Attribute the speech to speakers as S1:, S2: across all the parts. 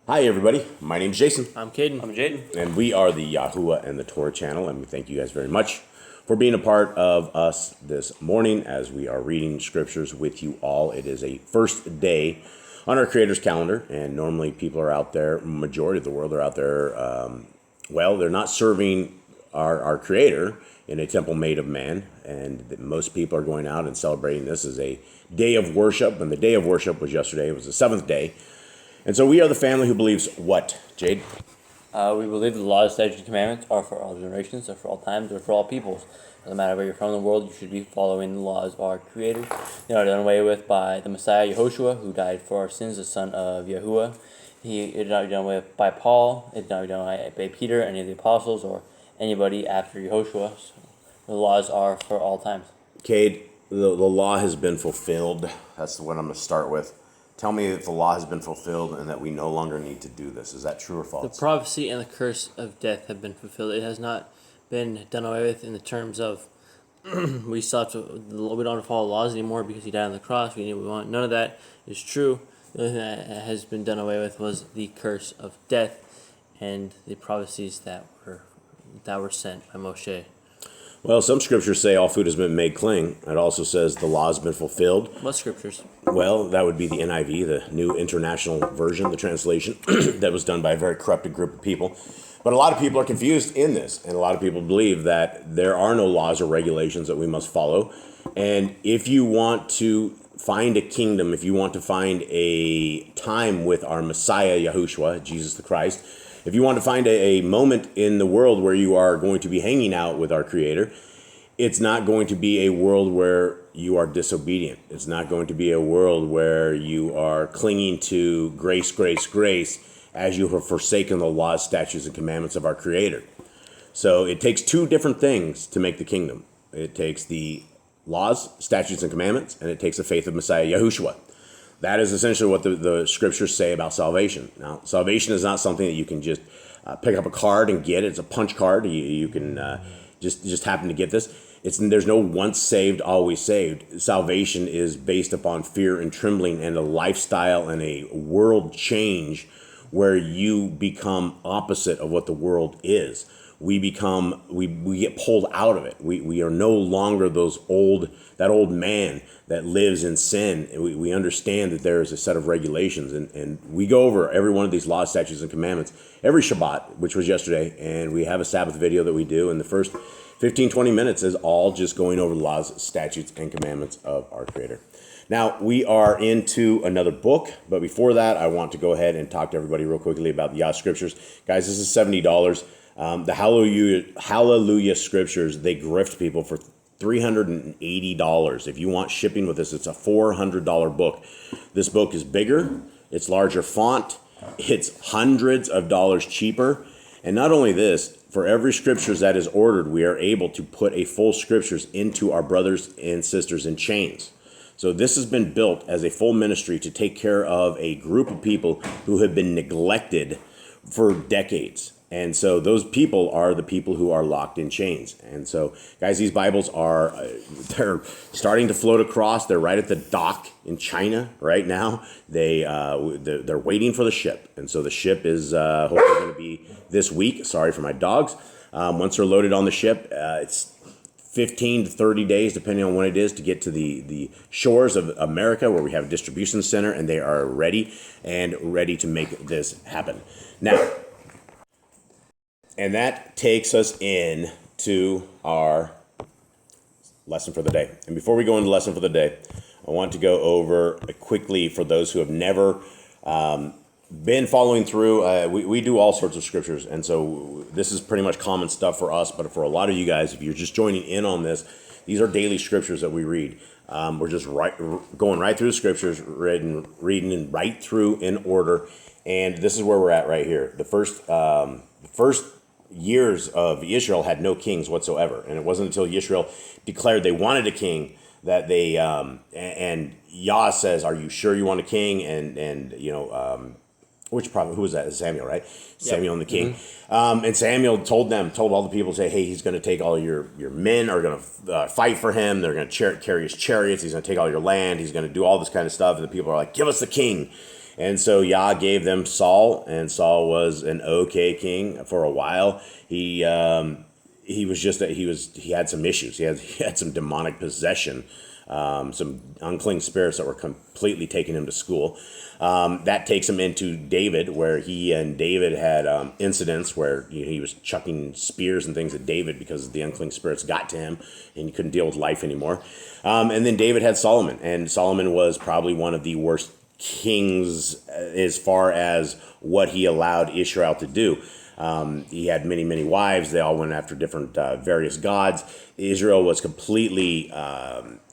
S1: Hi, everybody. My name's Jason.
S2: I'm Caden.
S3: I'm Jaden.
S1: And we are the Yahuwah and the Torah channel. And we thank you guys very much for being a part of us this morning as we are reading scriptures with you all. It is a first day on our Creator's calendar. And normally people are out there, majority of the world are out there, they're not serving our Creator in a temple made of man. And most people are going out and celebrating this as a day of worship. And the day of worship was yesterday. It was the seventh day. And so we are the family who believes what, Jade?
S3: We believe the laws, statutes, and commandments are for all generations, are for all times, or for all peoples. Doesn't matter where you're from in the world, you should be following the laws of our Creator. They are done away with by the Messiah, Yehoshua, who died for our sins, the son of Yahuwah. It did not be done away with by Paul. It did not be done away by Peter, any of the apostles, or anybody after Yehoshua. So the laws are for all times.
S1: Cade, the law has been fulfilled. That's what I'm going to start with. Tell me if the law has been fulfilled and that we no longer need to do this. Is that true or
S2: The
S1: false?
S2: prophecy and the curse of death have been fulfilled. It has not been done away with in the terms of we don't have to follow laws anymore because he died on the cross. We need what we want. None of that is true. The only thing that has been done away with was the curse of death and the prophecies that were sent by Moshe.
S1: Well, some scriptures say all food has been made clean. It also says the law has been fulfilled.
S2: What scriptures?
S1: Well, that would be the NIV, the New International Version, the translation that was done by a very corrupted group of people. But a lot of people are confused in this, and a lot of people believe that there are no laws or regulations that we must follow. And if you want to find a kingdom, if you want to find a time with our Messiah, Yahushua, Jesus the Christ, if you want to find a moment in the world where you are going to be hanging out with our Creator, it's not going to be a world where you are disobedient. It's not going to be a world where you are clinging to grace, grace, grace as you have forsaken the laws, statutes, and commandments of our Creator. So it takes two different things to make the kingdom. It takes the laws, statutes, and commandments, and it takes the faith of Messiah Yahushua. That is essentially what the scriptures say about salvation. Now, salvation is not something that you can just pick up a card and get. It's a punch card. You can just happen to get this. There's no once saved, always saved. Salvation is based upon fear and trembling and a lifestyle and a world change where you become opposite of what the world is. We get pulled out of it. We are no longer that old man that lives in sin. We understand that there is a set of regulations, and we go over every one of these laws, statutes, and commandments every Shabbat, which was yesterday, and we have a Sabbath video that we do, and the first 15-20 minutes is all just going over the laws, statutes, and commandments of our Creator. Now, we are into another book, but before that, I want to go ahead and talk to everybody real quickly about the Yah Scriptures. Guys, this is $70. The Hallelujah Scriptures, they grift people for $380. If you want shipping with this, it's a $400 book. This book is bigger, it's larger font, it's hundreds of dollars cheaper. And not only this, for every scriptures that is ordered, we are able to put a full scriptures into our brothers and sisters in chains. So this has been built as a full ministry to take care of a group of people who have been neglected for decades. And so those people are the people who are locked in chains. And so, guys, these Bibles they're starting to float across. They're right at the dock in China right now. They're waiting for the ship. And so the ship is hopefully going to be this week. Sorry for my dogs. Once they're loaded on the ship, it's 15 to 30 days, depending on when it is, to get to the shores of America where we have a distribution center, and they are ready to make this happen. Now, and that takes us in to our lesson for the day. And before we go into the lesson for the day, I want to go over quickly for those who have never been following through. We do all sorts of scriptures, and so this is pretty much common stuff for us, but for a lot of you guys, if you're just joining in on this, these are daily scriptures that we read. We're just going right through the scriptures, reading right through in order, and this is where we're at right here. The first years of Israel had no kings whatsoever, and it wasn't until Israel declared they wanted a king that they and Yah says, "Are you sure you want a king?" And which prophet? Who was that? Samuel, right? Yep. Samuel and the king. Mm-hmm. And Samuel told all the people, say, "Hey, he's going to take all your men are going to fight for him. They're going to carry his chariots. He's going to take all your land. He's going to do all this kind of stuff." And the people are like, "Give us the king." And so Yah gave them Saul, and Saul was an okay king for a while. He was just that he had some issues. He had some demonic possession, some unclean spirits that were completely taking him to school. That takes him into David, where he and David had incidents where he was chucking spears and things at David because the unclean spirits got to him and he couldn't deal with life anymore. And then David had Solomon, and Solomon was probably one of the worst kings as far as what he allowed Israel to do. He had many, many wives. They all went after different various gods. Israel was completely,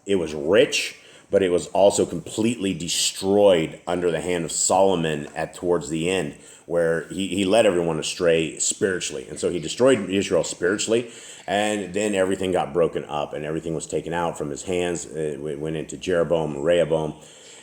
S1: it was rich, but it was also completely destroyed under the hand of Solomon towards the end, where he led everyone astray spiritually. And so he destroyed Israel spiritually, and then everything got broken up, and everything was taken out from his hands. It went into Jeroboam, Rehoboam.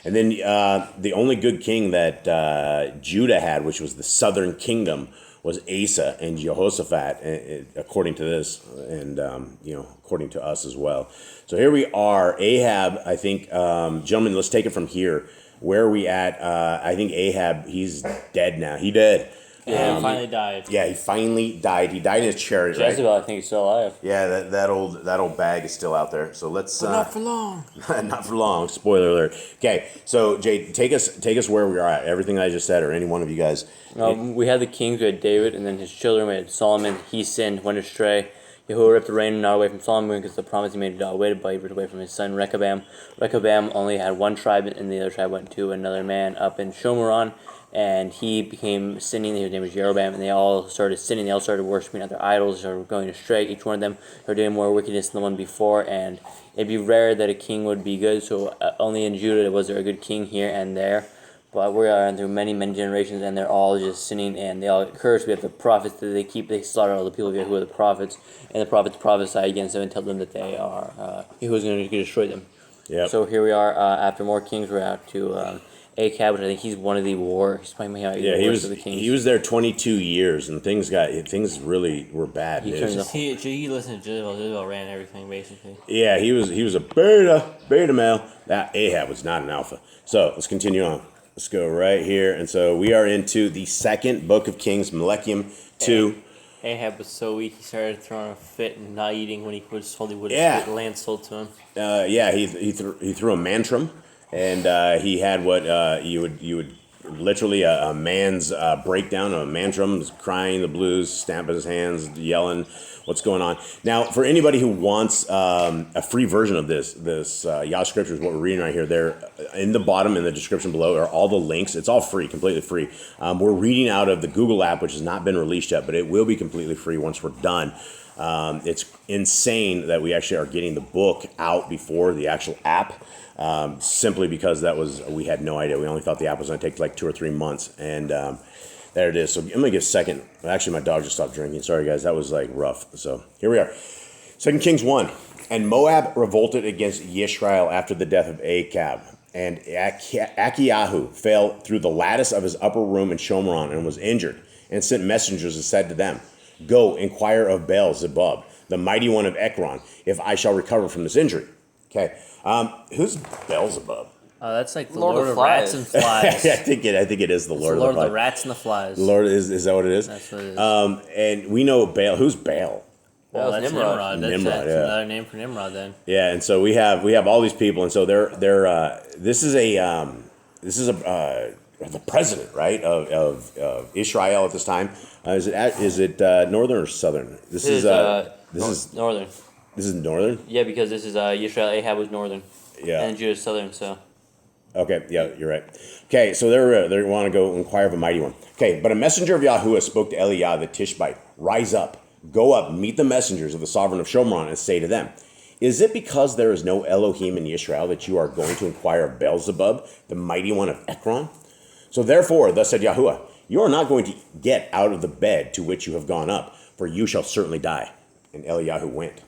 S1: And then the only good king that Judah had, which was the southern kingdom, was Asa and Jehoshaphat, according to this, and according to us as well. So here we are. Ahab, I think, gentlemen, let's take it from here. Where are we at? I think Ahab, he's dead now. He dead.
S2: Yeah, he finally died.
S1: Yeah, he finally died. He died in his chariot, right?
S3: Jezebel, I think, is still alive.
S1: Yeah, that old bag is still out there. So let's
S2: But not for long.
S1: not for long. Spoiler alert. Okay, so Jay, take us where we are at. Everything I just said, or any one of you guys.
S3: We had the kings, we had David, and then his children. We had Solomon. He sinned, went astray. Yahuwah ripped the rain not away from Solomon because the promise he made awaited, but he ripped away from his son Rehoboam. Rehoboam only had one tribe, and the other tribe went to another man up in Shomeron, and he became sinning. His name was Jeroboam, and they all started sinning. They all started worshiping other idols, started going astray. Each one of them started doing more wickedness than the one before, and it'd be rare that a king would be good, so only in Judah was there a good king here and there. But we are through many, many generations, and they're all just sinning, and they all curse. We have the prophets that they slaughter all the people who are the prophets, and the prophets prophesy against them and tell them that they are, who's going to destroy them.
S1: Yep.
S3: So here we are, after more kings, we're out to Ahab, which I think he's one of the he's probably
S1: Of the kings. He was there 22 years, and things really were bad.
S2: He listened to Jezebel. Jezebel ran everything, basically.
S1: Yeah, he was a beta male. That Ahab was not an alpha. So let's continue on. Let's go right here. And so we are into the second book of Kings, MELAKIM 2.
S2: Ahab was so weak, he started throwing a fit and not eating when he was told he would
S1: Yeah.
S2: get land sold to him.
S1: He threw a mantram, and he had what you would literally a man's breakdown of a mantram, crying the blues, stamping his hands, yelling, what's going on. Now, for anybody who wants a free version of this Yah Scriptures, what we're reading right here, there in the bottom in the description below are all the links. It's all free, completely free. We're reading out of the Google app, which has not been released yet, but it will be completely free once we're done. It's insane that we actually are getting the book out before the actual app. Simply because we had no idea. We only thought the app was going to take like 2 or 3 months, and there it is. So I'm going to give a second. Actually, my dog just stopped drinking. Sorry, guys. That was like rough. So here we are. 2 Kings 1. And Moab revolted against Yisrael after the death of Achab. And Achiahu fell through the lattice of his upper room in Shomeron and was injured, and sent messengers and said to them, "Go, inquire of Baal-zebub, the mighty one of Ekron, if I shall recover from this injury." Okay. Who's Beelzebub?
S2: That's like the Lord of Rats and Flies.
S1: I think it is the Lord of the Flies.
S2: The Rats and the Flies.
S1: The Lord is that what it is?
S2: That's what it is.
S1: And we know Baal. Who's Baal?
S2: Well, that's Nimrod. That's
S1: yeah.
S2: another name for Nimrod then.
S1: Yeah, and so we have all these people, and so this is the president, right, of Israel at this time. Is it northern or southern? This is
S3: northern.
S1: This is northern?
S3: Yeah, because this is Yisrael. Ahab was northern.
S1: Yeah.
S3: And Judah southern, so.
S1: Okay, yeah, you're right. Okay, so they want to go inquire of a mighty one. Okay, but a messenger of Yahuwah spoke to Eliah the Tishbite, "Rise up, go up, meet the messengers of the sovereign of Shomron, and say to them, is it because there is no Elohim in Israel that you are going to inquire of Beelzebub, the mighty one of Ekron? So therefore, thus said Yahuwah, you are not going to get out of the bed to which you have gone up, for you shall certainly die." And Eliyahu went.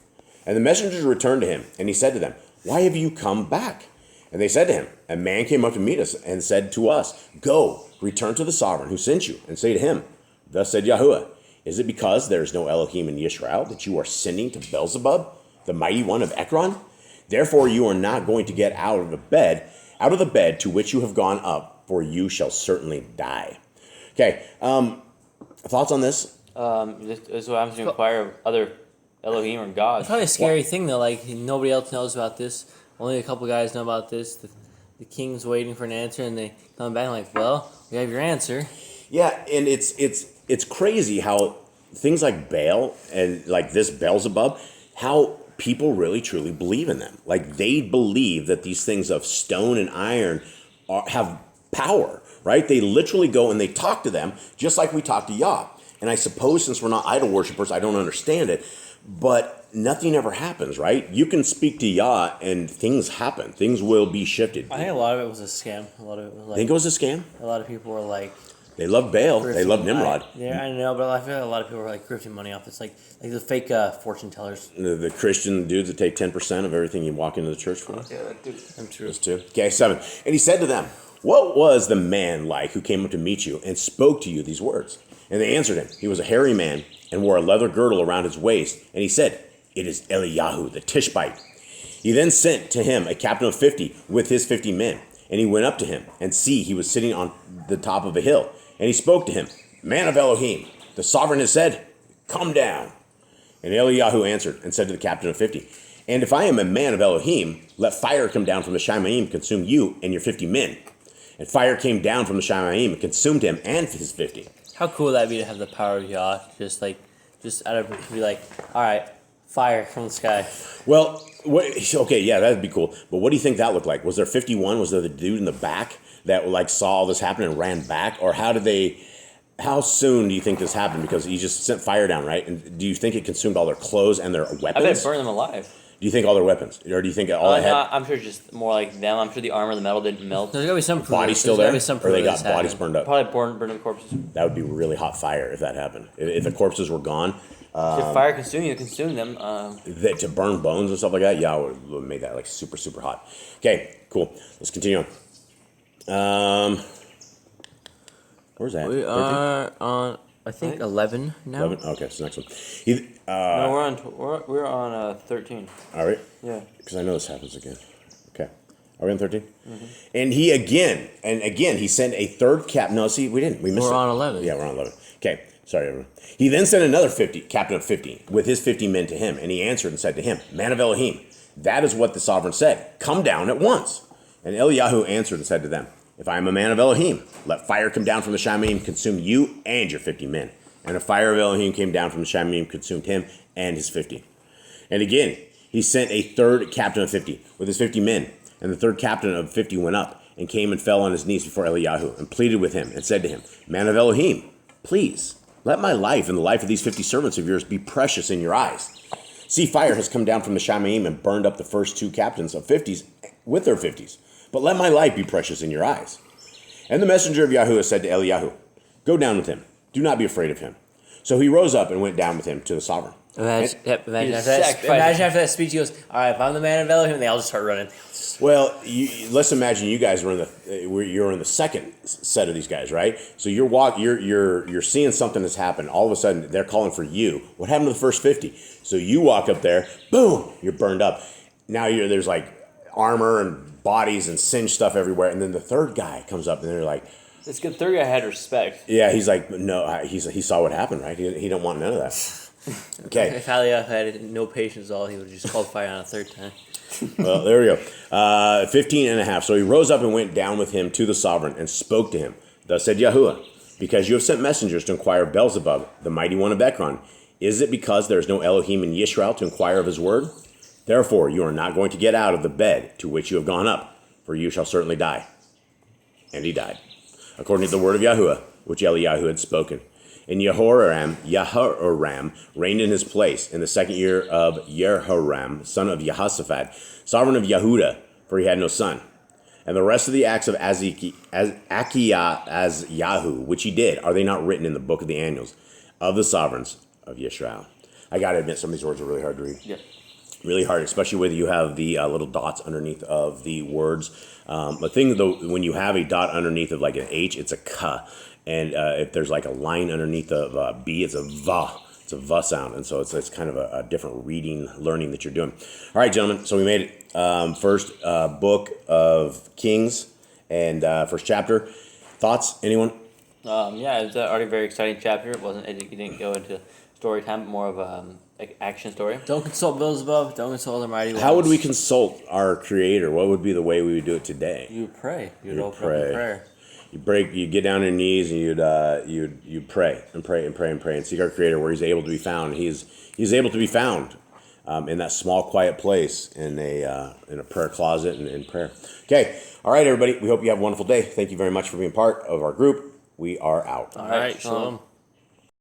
S1: And the messengers returned to him, and he said to them, "Why have you come back?" And they said to him, "A man came up to meet us and said to us, 'Go, return to the sovereign who sent you, and say to him, thus said Yahuwah, is it because there is no Elohim in Yisrael that you are sending to Beelzebub, the mighty one of Ekron? Therefore you are not going to get out of the bed to which you have gone up, for you shall certainly die. Okay, thoughts on this?
S3: This is what happens to inquire of other Elohim or gods.
S2: It's probably a scary thing though. Like nobody else knows about this. Only a couple guys know about this. The king's waiting for an answer, and they come back and like, well, we have your answer.
S1: Yeah, and it's crazy how things like Baal and like this Beelzebub, how people really truly believe in them. Like they believe that these things of stone and iron have power, right? They literally go and they talk to them just like we talk to Yah. And I suppose since we're not idol worshipers, I don't understand it, but nothing ever happens, right? You can speak to Yah and things happen. Things will be shifted.
S2: I think a lot of it was a scam. A lot of it was like.
S1: Think it was a scam?
S2: A lot of people were like.
S1: They love Baal. They love Nimrod.
S2: Yeah, I know, but I feel like a lot of people were like grifting money off. It's like the fake fortune tellers.
S1: The Christian dudes that take 10% of everything you walk into the church for.
S3: Yeah, that dude.
S2: I'm true.
S1: Those two. Okay, 7. And he said to them, what was the man like who came up to meet you and spoke to you these words? And they answered him, he was a hairy man and wore a leather girdle around his waist. And he said, it is Eliyahu, the Tishbite. He then sent to him a captain of 50 with his 50 men. And he went up to him, and see, he was sitting on the top of a hill. And he spoke to him, man of Elohim, the sovereign has said, come down. And Eliyahu answered and said to the captain of 50, and if I am a man of Elohim, let fire come down from the Shamayim, consume you and your 50 men. And fire came down from the Shamayim and consumed him and his 50.
S2: How cool would that be to have the power of Yah? Just out of be like, all right, fire from the sky.
S1: Well, okay, yeah, that'd be cool. But what do you think that looked like? Was there 51? Was there the dude in the back that like saw all this happen and ran back? Or how soon do you think this happened? Because he just sent fire down, right? And do you think it consumed all their clothes and their weapons?
S3: I bet it burned them alive.
S1: Do you think all their weapons? Or do you think all they had?
S3: I'm sure just more like them. I'm sure the armor, the metal didn't melt.
S2: There's gotta be some proof.
S1: Bodies still there?
S2: Be some
S1: Or
S2: proof
S1: they
S2: of
S1: got
S2: this
S1: bodies
S2: happened.
S1: burned up?
S3: Probably burned up corpses.
S1: That would be really hot fire if that happened. If the corpses were gone.
S3: If fire consumed them.
S1: To burn bones and stuff like that, yeah, would have made that like super, super hot. Okay, cool. Let's continue on. Where's that?
S2: We
S1: 13?
S2: are on, I think 11 now.
S1: 11? Okay, so next one.
S3: No, we're on 13.
S1: All right.
S3: Yeah.
S1: Because I know this happens again. Okay. Are we on 13? Mm-hmm. And he he sent a third captain. No, see, we didn't. We missed it.
S2: We're on 11.
S1: Yeah, we're on 11. Okay. Sorry, everyone. He then sent another captain of 50 with his 50 men to him. And he answered and said to him, man of Elohim, that is what the sovereign said. Come down at once. And Eliyahu answered and said to them, if I am a man of Elohim, let fire come down from the Shamayim, consume you and your 50 men. And a fire of Elohim came down from the Shamayim, consumed him and his 50. And again, he sent a third captain of 50 with his 50 men. And the third captain of 50 went up and came and fell on his knees before Eliyahu and pleaded with him and said to him, man of Elohim, please let my life and the life of these 50 servants of yours be precious in your eyes. See, fire has come down from the Shamayim and burned up the first two captains of 50s with their 50s. But let my life be precious in your eyes. And the messenger of Yahuwah said to Eliyahu, go down with him. Do not be afraid of him. So he rose up and went down with him to the sovereign.
S2: Imagine after that speech, he goes, all right, if I'm the man of Elohim, and they all just start running.
S1: Well, let's imagine you guys were you're in the second set of these guys, right? So you're seeing something that's happened. All of a sudden, they're calling for you. What happened to the first 50? So you walk up there, boom, you're burned up. Now there's like armor and bodies and singed stuff everywhere. And then the third guy comes up, and they're like,
S3: it's good. Third guy had respect.
S1: yeah, he's like, no, he saw what happened, right? He didn't want none of that. Okay.
S2: If Eliyahu had no patience at all, he would have just called fire on a third time.
S1: Well, there we go. 15 and a half. So he rose up and went down with him to the sovereign and spoke to him. Thus said Yahuwah, because you have sent messengers to inquire of Beelzebub, the mighty one of Ekron, is it because there is no Elohim in Yisrael to inquire of his word? Therefore, you are not going to get out of the bed to which you have gone up, for you shall certainly die. And he died, according to the word of Yahuwah, which Eliyahu had spoken. And Yehoram reigned in his place in the second year of Jehoram, son of Jehoshaphat, sovereign of Yehuda, for he had no son. And the rest of the acts of Yahu, which he did, are they not written in the book of the annals of the sovereigns of Yisrael? I got to admit, some of these words are really hard to read.
S3: Yeah.
S1: Really hard, especially where you have the little dots underneath of the words. The thing, though, when you have a dot underneath of like an H, it's a ka. And if there's like a line underneath of B, it's a va. It's a va sound. And so it's kind of a different learning that you're doing. All right, gentlemen. So we made it. First book of Kings and first chapter. Thoughts? Anyone?
S3: Yeah, it's already a very exciting chapter. It didn't go into story time, but more of like action story.
S2: Don't consult those above. Don't consult the mighty ones.
S1: How would we consult our Creator? What would be the way we would do it today?
S3: You would pray. You'd open
S1: pray.
S3: up in prayer.
S1: You get down on your knees and you'd pray and pray and pray and pray and seek our Creator where He's able to be found. He's able to be found in that small, quiet place in a prayer closet and in prayer. Okay, all right, everybody. We hope you have a wonderful day. Thank you very much for being part of our group. We are out.
S2: All right, shalom.